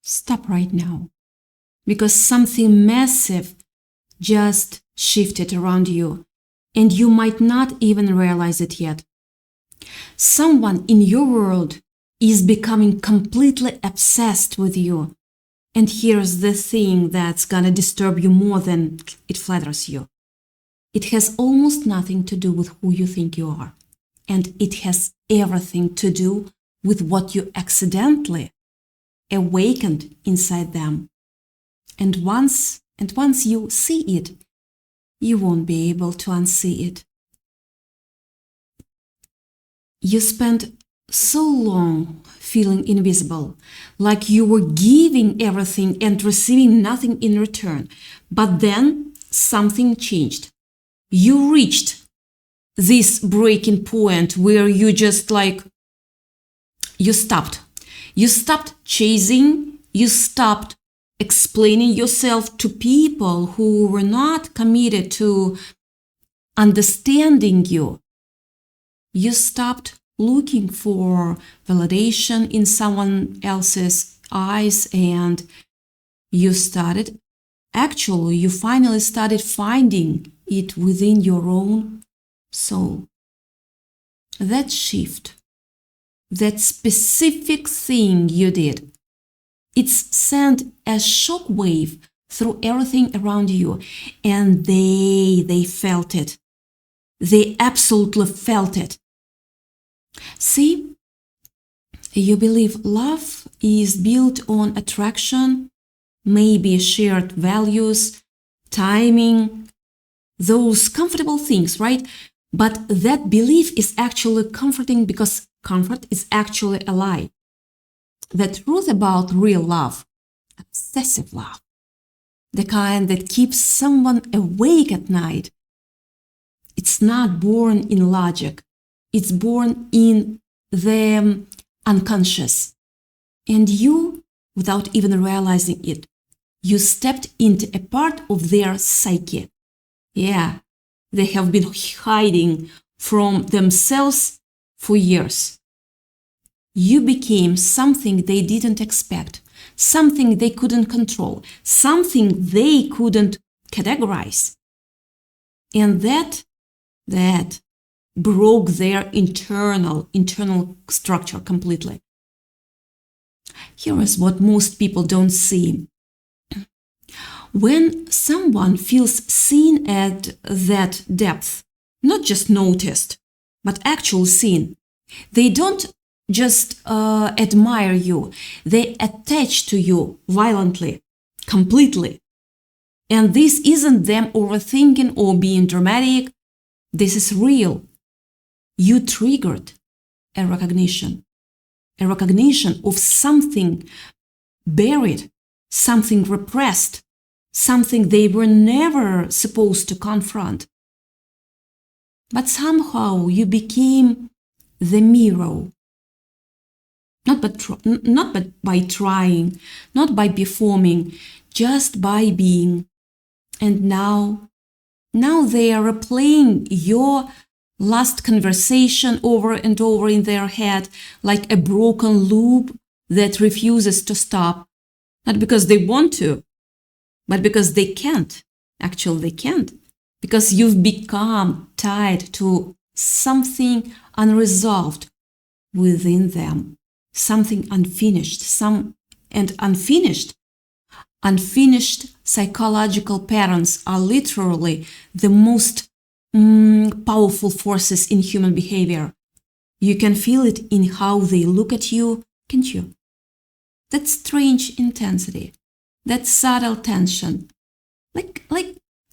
Stop right now. Because something massive just shifted around you, and you might not even realize it yet. Someone in your world is becoming completely obsessed with you. And here's the thing that's gonna disturb you more than it flatters you. It has almost nothing to do with who you think you are. And it has everything to do with what you accidentally awakened inside them. And once you see it, you won't be able to unsee it. You spent so long feeling invisible, like you were giving everything and receiving nothing in return. But then something changed. You reached this breaking point where you just you stopped. You stopped chasing, you stopped explaining yourself to people who were not committed to understanding you. You stopped looking for validation in someone else's eyes, and you finally started finding it within your own soul. That shift, that specific thing you did, it's sent a shock wave through everything around you, and they felt it. They absolutely felt it. See, you believe love is built on attraction, maybe shared values, timing, those comfortable things, right? But that belief is actually comforting because comfort is actually a lie. The truth about real love, obsessive love, the kind that keeps someone awake at night, it's not born in logic. It's born in the unconscious. And you, without even realizing it, you stepped into a part of their psyche. Yeah, they have been hiding from themselves for years. You became something they didn't expect, something they couldn't control, something they couldn't categorize. And that broke their internal structure completely. Here is what most people don't see. When someone feels seen at that depth, not just noticed, but actually seen, they don't just admire you, they attach to you violently, completely. And this isn't them overthinking or being dramatic. This is real. You triggered a recognition of something buried, something repressed, something they were never supposed to confront. But somehow you became the mirror. Not by trying, not by performing, just by being. And now they are replaying your last conversation over and over in their head like a broken loop that refuses to stop. Not because they want to, but because they can't. Actually, they can't. Because you've become tied to something unresolved within them. Something unfinished. Unfinished psychological patterns are literally the most powerful forces in human behavior. You can feel it in how they look at you, can't you? That strange intensity, that subtle tension, like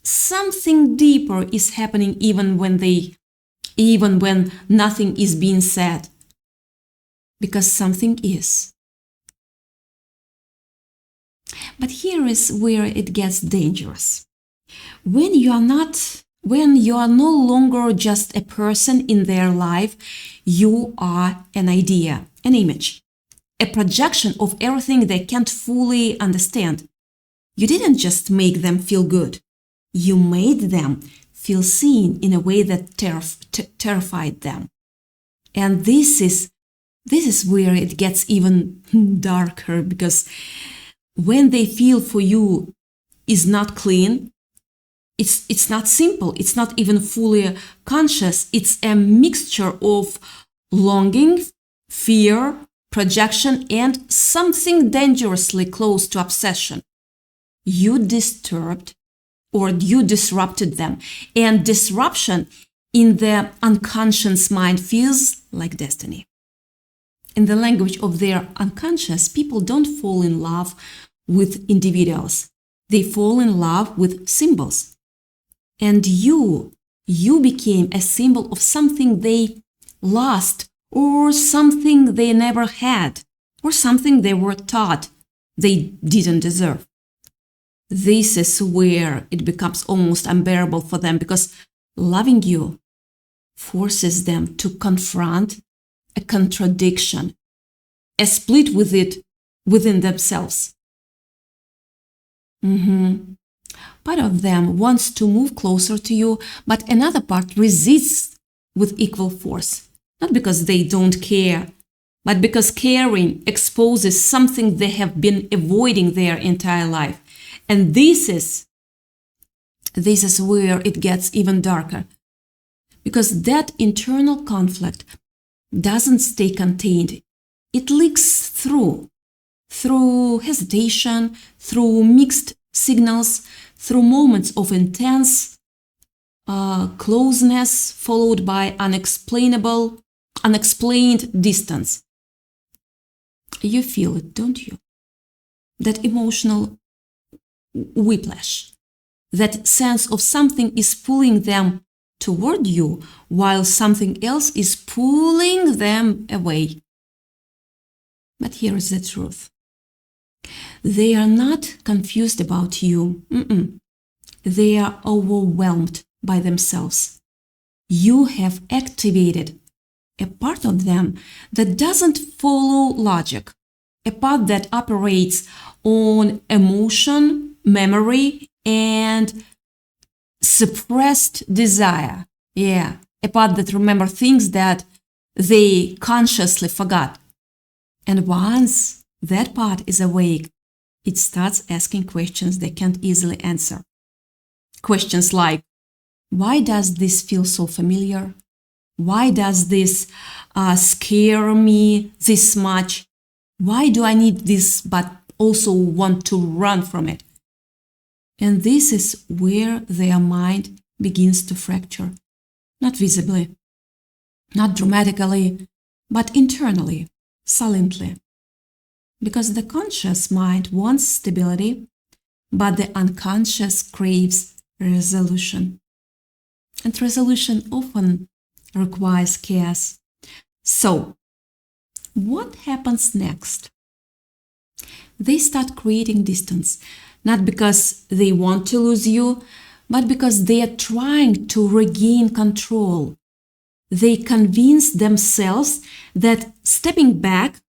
something deeper is happening even when nothing is being said. Because something is. But here is where it gets dangerous. When you are no longer just a person in their life, you are an idea, an image, a projection of everything they can't fully understand. You didn't just make them feel good. You made them feel seen in a way that terrified them. And this is where it gets even darker, because when they feel for you is not clean, it's not simple, it's not even fully conscious, it's a mixture of longing, fear, projection, and something dangerously close to obsession. You disturbed or you disrupted them, and disruption in the unconscious mind feels like destiny. In the language of their unconscious, people don't fall in love with individuals. They fall in love with symbols. And you became a symbol of something they lost, or something they never had, or something they were taught they didn't deserve. This is where it becomes almost unbearable for them, because loving you forces them to confront a contradiction, a split with it within themselves. Part of them wants to move closer to you, but another part resists with equal force. Not because they don't care, but because caring exposes something they have been avoiding their entire life. And this is where it gets even darker. Because that internal conflict doesn't stay contained. It leaks through hesitation, through mixed signals, through moments of intense closeness followed by unexplained distance. You feel it, don't you? That emotional whiplash, that sense of something is pulling them toward you while something else is pulling them away. But here is the truth. They are not confused about you. They are overwhelmed by themselves. You have activated a part of them that doesn't follow logic, a part that operates on emotion, memory, and suppressed desire. Yeah, a part that remembers things that they consciously forgot. And once that part is awake, it starts asking questions they can't easily answer. Questions like, why does this feel so familiar? Why does this scare me this much? Why do I need this but also want to run from it? And this is where their mind begins to fracture. Not visibly, not dramatically, but internally, silently. Because the conscious mind wants stability, but the unconscious craves resolution. And resolution often requires chaos. So, what happens next? They start creating distance, not because they want to lose you, but because they are trying to regain control. They convince themselves that stepping back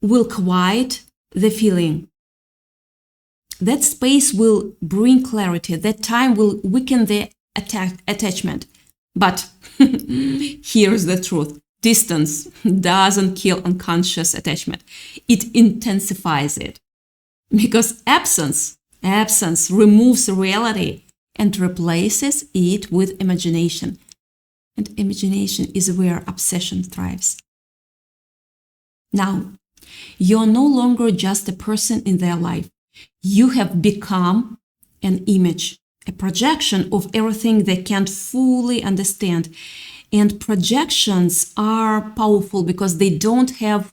will quiet the feeling. That space will bring clarity. That time will weaken the attachment. But here's the truth. Distance doesn't kill unconscious attachment. It intensifies it. Because absence removes reality and replaces it with imagination. And imagination is where obsession thrives. Now, you're no longer just a person in their life. You have become an image, a projection of everything they can't fully understand. And projections are powerful because they don't have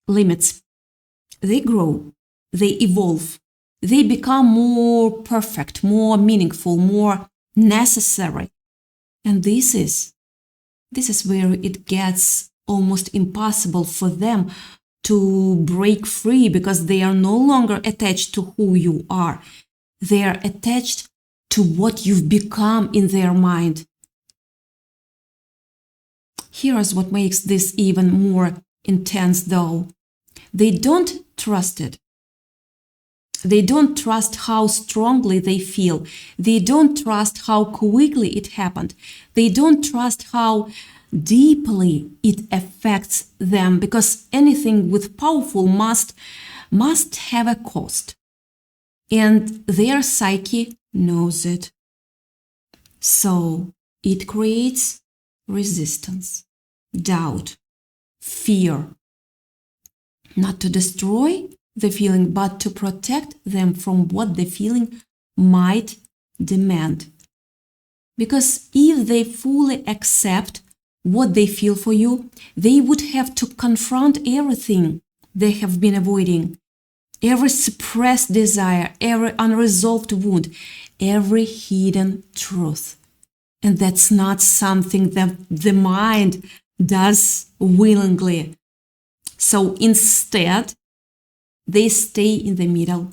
limits. They grow, they evolve, they become more perfect, more meaningful, more necessary. And this is where it gets almost impossible for them to break free, because they are no longer attached to who you are. They are attached to what you've become in their mind. Here's what makes this even more intense, though. They don't trust it. They don't trust how strongly they feel. They don't trust how quickly it happened. They don't trust how deeply it affects them, because anything with powerful must have a cost. and their psyche knows it. So it creates resistance, doubt, fear. Not to destroy the feeling, but to protect them from what the feeling might demand. Because if they fully accept what they feel for you, they would have to confront everything they have been avoiding. Every suppressed desire, every unresolved wound, every hidden truth. And that's not something that the mind does willingly. So instead, they stay in the middle,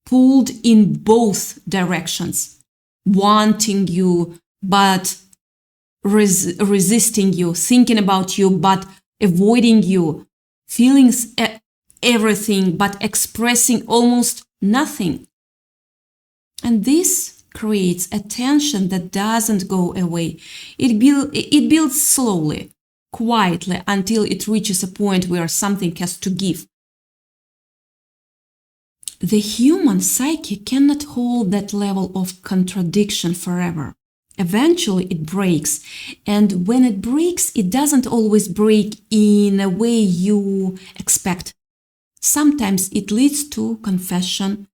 pulled in both directions, wanting you, but resisting you, thinking about you, but avoiding you, feeling everything, but expressing almost nothing. And this creates a tension that doesn't go away. It builds slowly, quietly, until it reaches a point where something has to give. The human psyche cannot hold that level of contradiction forever. Eventually it breaks, and when it breaks, it doesn't always break in a way you expect. Sometimes it leads to confession,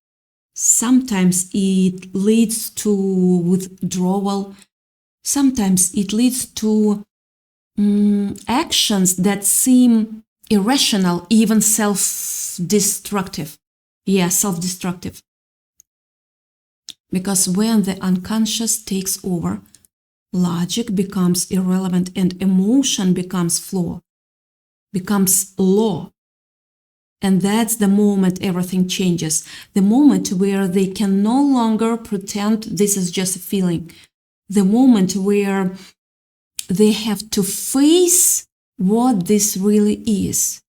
sometimes it leads to withdrawal, sometimes it leads to actions that seem irrational, even self-destructive. Yeah, self-destructive. Because when the unconscious takes over, logic becomes irrelevant and emotion becomes law. And that's the moment everything changes. The moment where they can no longer pretend this is just a feeling. The moment where they have to face what this really is.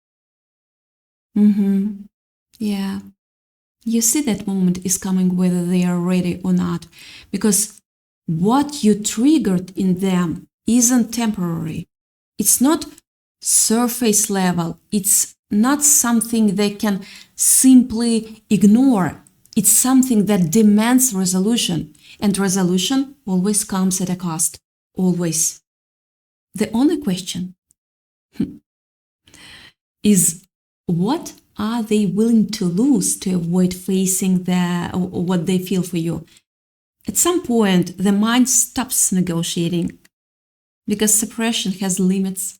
Yeah. You see that moment is coming whether they are ready or not, because what you triggered in them isn't temporary. It's not surface level. It's not something they can simply ignore. It's something that demands resolution, and resolution always comes at a cost. Always. The only question is, what are they willing to lose to avoid facing what they feel for you? At some point, the mind stops negotiating because suppression has limits,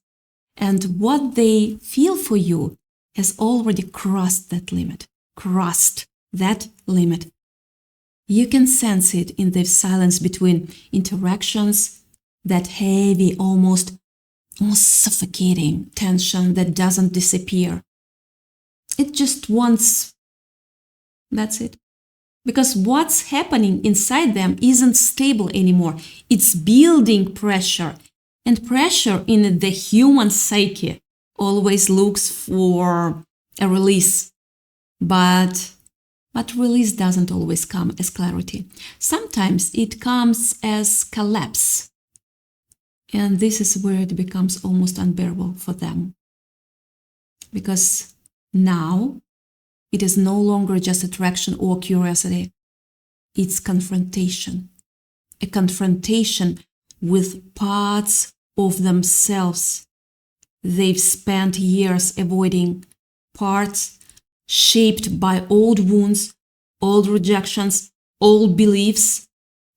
and what they feel for you has already crossed that limit. You can sense it in the silence between interactions, that heavy, almost suffocating tension that doesn't disappear. It just wants, that's it. Because what's happening inside them isn't stable anymore. It's building pressure. And pressure in the human psyche always looks for a release. But release doesn't always come as clarity. Sometimes it comes as collapse. And this is where it becomes almost unbearable for them. Because now, it is no longer just attraction or curiosity. It's confrontation. A confrontation with parts of themselves they've spent years avoiding, parts shaped by old wounds, old rejections, old beliefs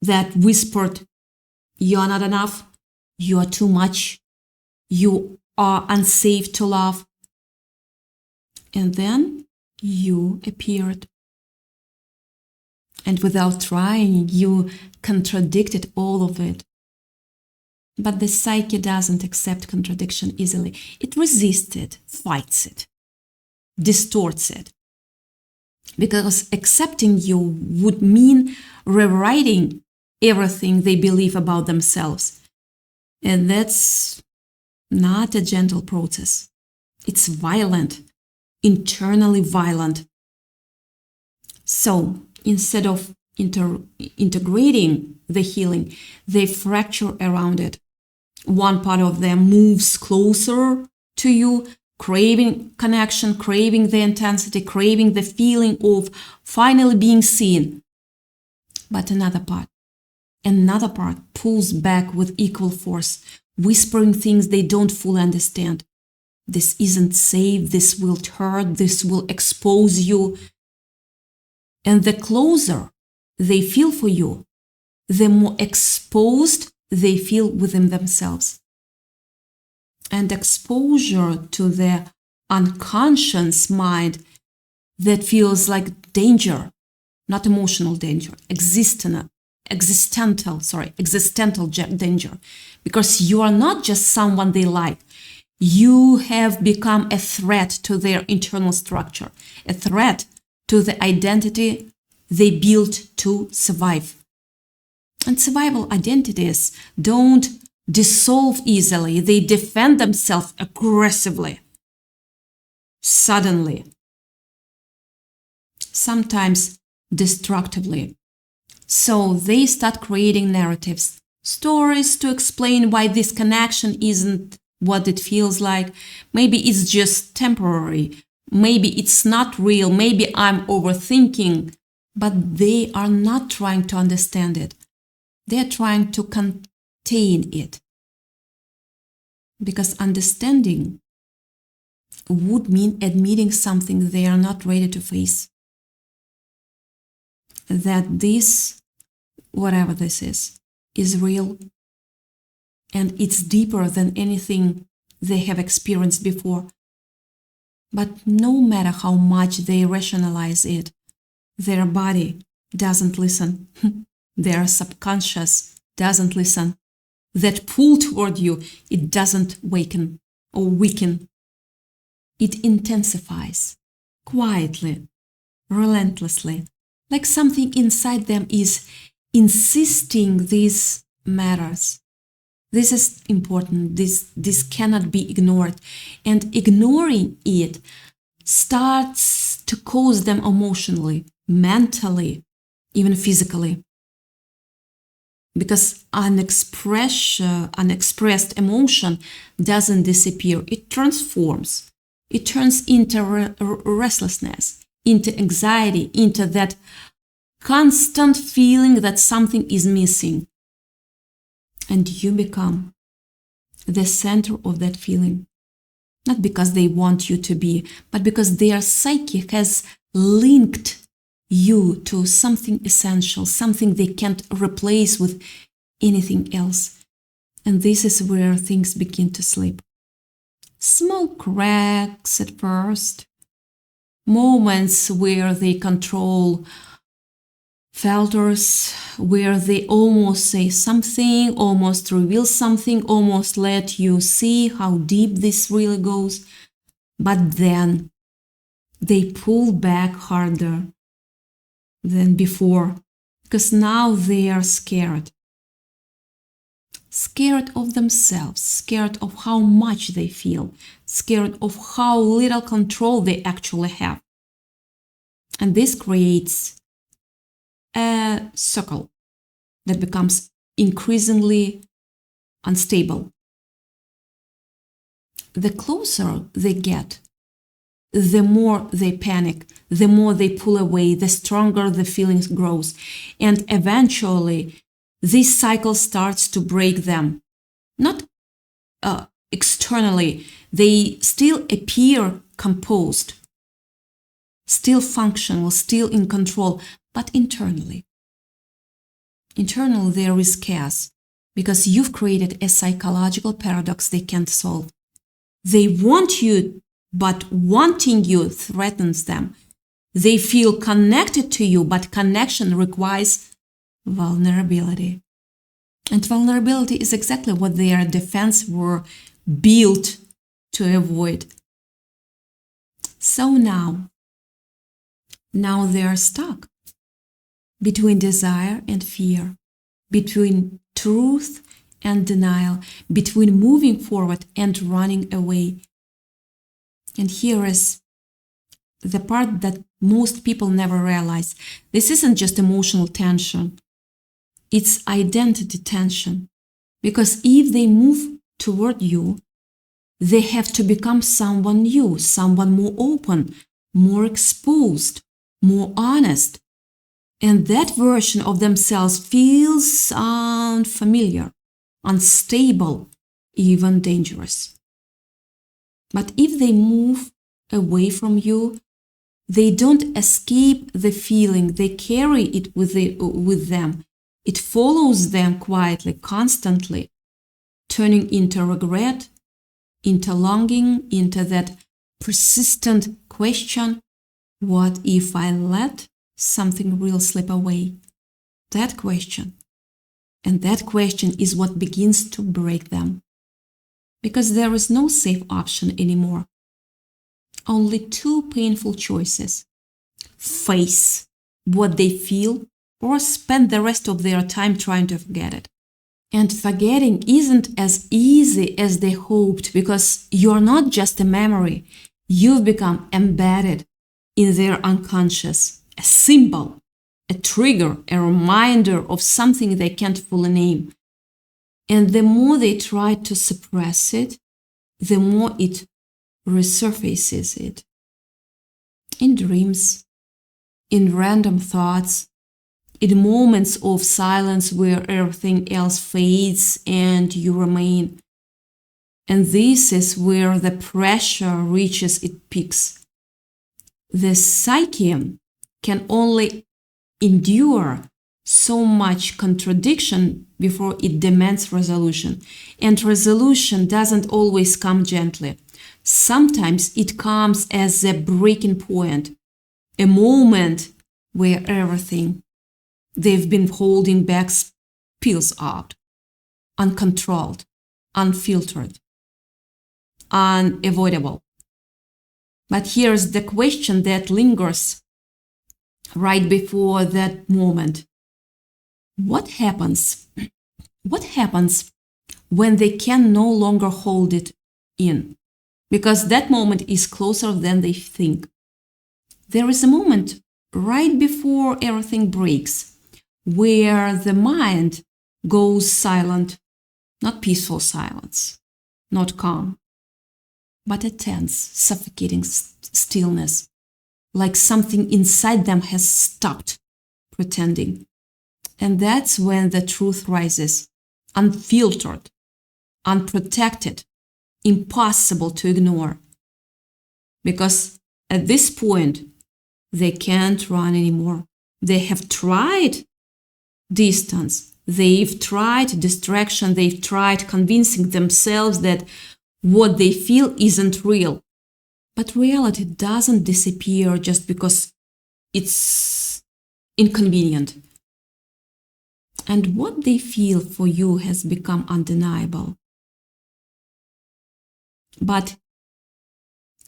that whispered, "You're not enough, you are too much, you are unsafe to love." And then you appeared. And without trying, you contradicted all of it. But the psyche doesn't accept contradiction easily. It resists it, fights it, distorts it. Because accepting you would mean rewriting everything they believe about themselves. And that's not a gentle process. It's violent. Internally violent. So instead of integrating the healing, they fracture around it. One part of them moves closer to you, craving connection, craving the intensity, craving the feeling of finally being seen. But another part pulls back with equal force, whispering things they don't fully understand. This isn't safe, this will hurt, this will expose you. And the closer they feel for you, the more exposed they feel within themselves. And exposure to the unconscious mind that feels like danger, not emotional danger, existential danger, because you are not just someone they like. You have become a threat to their internal structure, a threat to the identity they built to survive. And survival identities don't dissolve easily. They defend themselves aggressively, suddenly, sometimes destructively. So they start creating narratives, stories to explain why this connection isn't what it feels like. Maybe it's just temporary. Maybe it's not real. Maybe I'm overthinking. But they are not trying to understand it. They're trying to contain it. Because understanding would mean admitting something they are not ready to face. That this, whatever this is real. And it's deeper than anything they have experienced before. But no matter how much they rationalize it, their body doesn't listen. Their subconscious doesn't listen. That pull toward you, it doesn't weaken. It intensifies, quietly, relentlessly, like something inside them is insisting this matters. This is important. This cannot be ignored. And ignoring it starts to cause them emotionally, mentally, even physically. Because unexpressed emotion doesn't disappear. It transforms. It turns into restlessness, into anxiety, into that constant feeling that something is missing. And you become the center of that feeling. Not because they want you to be, but because their psyche has linked you to something essential, something they can't replace with anything else. And this is where things begin to slip. Small cracks at first, moments where they control filters, where they almost say something, almost reveal something, almost let you see how deep this really goes. But then they pull back harder than before, because now they are scared. Scared of themselves, scared of how much they feel, scared of how little control they actually have. And this creates a circle that becomes increasingly unstable. The closer they get, the more they panic, the more they pull away, the stronger the feelings grows. And eventually, this cycle starts to break them. Not externally, they still appear composed, still functional, still in control, but internally. Internally, there is chaos because you've created a psychological paradox they can't solve. They want you, but wanting you threatens them. They feel connected to you, but connection requires vulnerability. And vulnerability is exactly what their defense were built to avoid. So now they are stuck between desire and fear, between truth and denial, between moving forward and running away. And here is the part that most people never realize. This isn't just emotional tension. It's identity tension. Because if they move toward you, They have to become someone new, someone more open, more exposed, more honest. And that version of themselves feels unfamiliar, unstable, even dangerous. But if they move away from you, they don't escape the feeling, they carry it with them. It follows them quietly, constantly, turning into regret, into longing, into that persistent question, what if I let something real slip away? That question. And that question is what begins to break them. Because there is no safe option anymore. Only two painful choices. Face what they feel or spend the rest of their time trying to forget it. And forgetting isn't as easy as they hoped because you're not just a memory. You've become embedded in their unconscious, a symbol, a trigger, a reminder of something they can't fully name. And the more they try to suppress it, the more it resurfaces it. In dreams, in random thoughts, in moments of silence where everything else fades and you remain. And this is where the pressure reaches its peaks. The psyche can only endure so much contradiction before it demands resolution. And resolution doesn't always come gently. Sometimes it comes as a breaking point, a moment where everything they've been holding back spills out, uncontrolled, unfiltered, unavoidable. But here's the question that lingers right before that moment. What happens? What happens when they can no longer hold it in? Because that moment is closer than they think. There is a moment right before everything breaks where the mind goes silent, not peaceful silence, not calm, but a tense, suffocating stillness, like something inside them has stopped pretending. And that's when the truth rises, unfiltered, unprotected, impossible to ignore. Because at this point, they can't run anymore. They have tried distance. They've tried distraction. They've tried convincing themselves that what they feel isn't real. But reality doesn't disappear just because it's inconvenient. And what they feel for you has become undeniable. But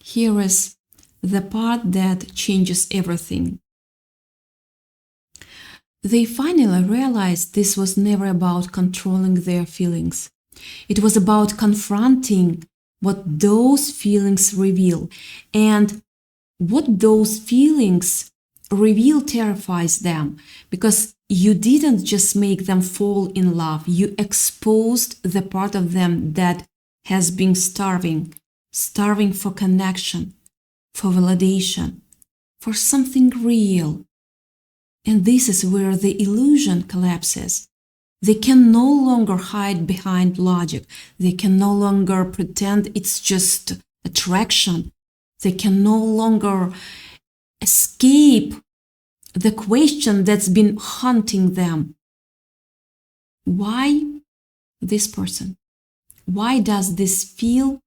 here is the part that changes everything. They finally realized this was never about controlling their feelings. It was about confronting what those feelings reveal. And what those feelings reveal terrifies them because you didn't just make them fall in love. You exposed the part of them that has been starving for connection, for validation, for something real. And this is where the illusion collapses. They can no longer hide behind logic. They can no longer pretend it's just attraction. They can no longer escape the question that's been haunting them. Why this person? Why does this feel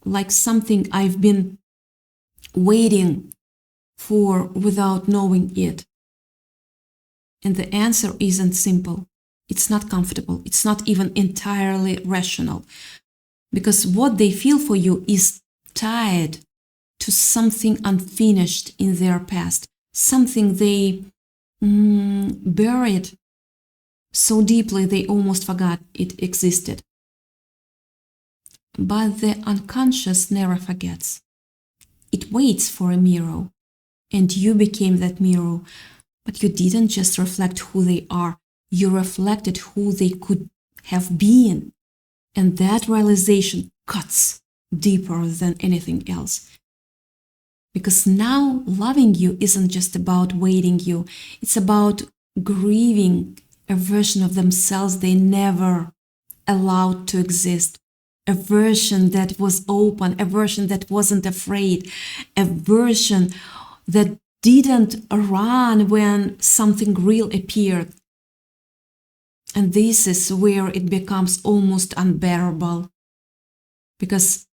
like something I've been waiting for without knowing it? And the answer isn't simple. It's not comfortable. It's not even entirely rational. Because what they feel for you is tied to something unfinished in their past, something they buried so deeply they almost forgot it existed. But the unconscious never forgets. It waits for a mirror, and you became that mirror. But you didn't just reflect who they are, you reflected who they could have been. And that realization cuts deeper than anything else. Because now loving you isn't just about waiting you, it's about grieving a version of themselves they never allowed to exist. A version that was open, a version that wasn't afraid, a version that didn't run when something real appeared. And this is where it becomes almost unbearable, because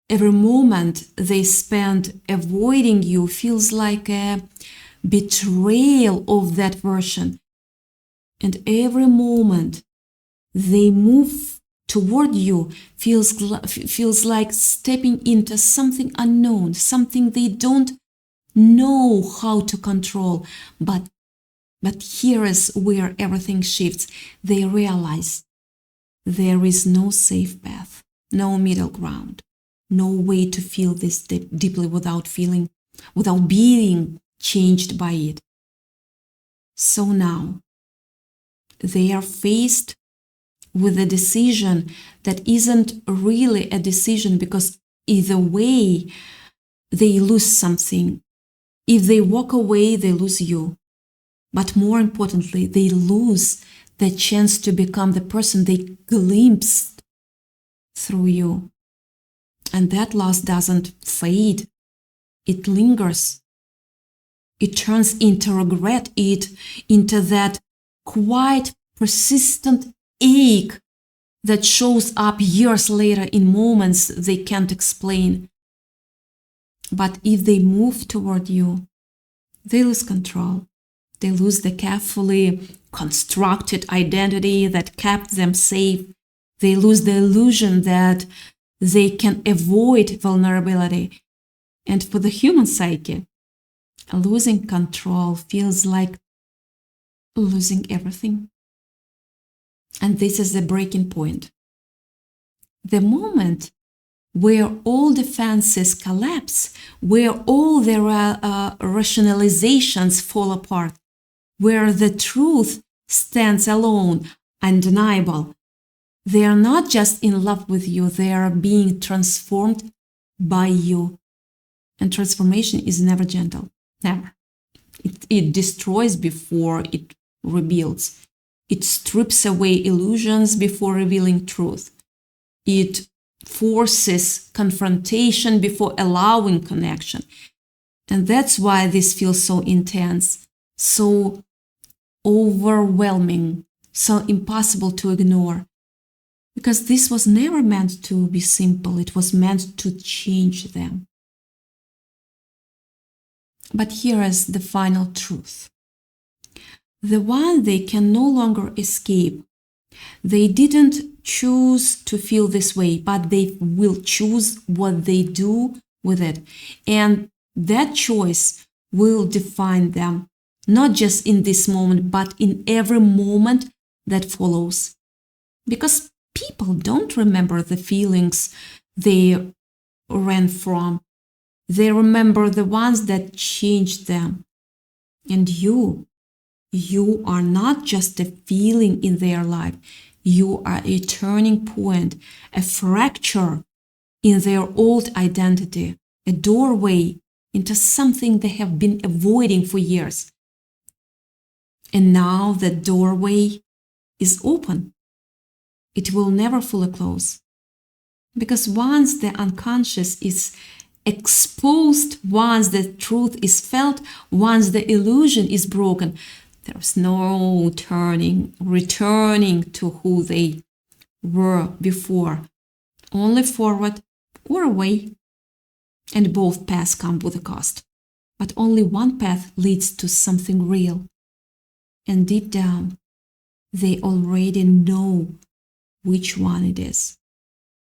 every moment they spend avoiding you feels like a betrayal of that version. And every moment they move toward you feels like stepping into something unknown, something they don't know how to control. But here is where everything shifts. They realize there is no safe path, no middle ground, no way to feel this deeply without being changed by it. So now they are faced with a decision that isn't really a decision, because either way they lose something. If they walk away, they lose you. But more importantly, they lose the chance to become the person they glimpsed through you. And that loss doesn't fade. It lingers. It turns into regret, into that quiet, persistent ache that shows up years later in moments they can't explain. But if they move toward you, they lose control. They lose the carefully constructed identity that kept them safe. They lose the illusion that they can avoid vulnerability. And for the human psyche, losing control feels like losing everything. And this is the breaking point. The moment where all defenses collapse, where all the rationalizations fall apart, where the truth stands alone, undeniable. They are not just in love with you, they are being transformed by you. And transformation is never gentle, never. It destroys before it rebuilds. It strips away illusions before revealing truth. It forces confrontation before allowing connection. And that's why this feels so intense, so overwhelming, so impossible to ignore. Because this was never meant to be simple, it was meant to change them. But here is the final truth. The one they can no longer escape. They didn't choose to feel this way, but they will choose what they do with it. And that choice will define them, not just in this moment, but in every moment that follows. Because people don't remember the feelings they ran from. They remember the ones that changed them. And you are not just a feeling in their life. You are a turning point, a fracture in their old identity, a doorway into something they have been avoiding for years. And now the doorway is open. It will never fully close. Because once the unconscious is exposed, once the truth is felt, once the illusion is broken, there's no returning to who they were before. Only forward or away. And both paths come with a cost. But only one path leads to something real. And deep down, they already know which one it is.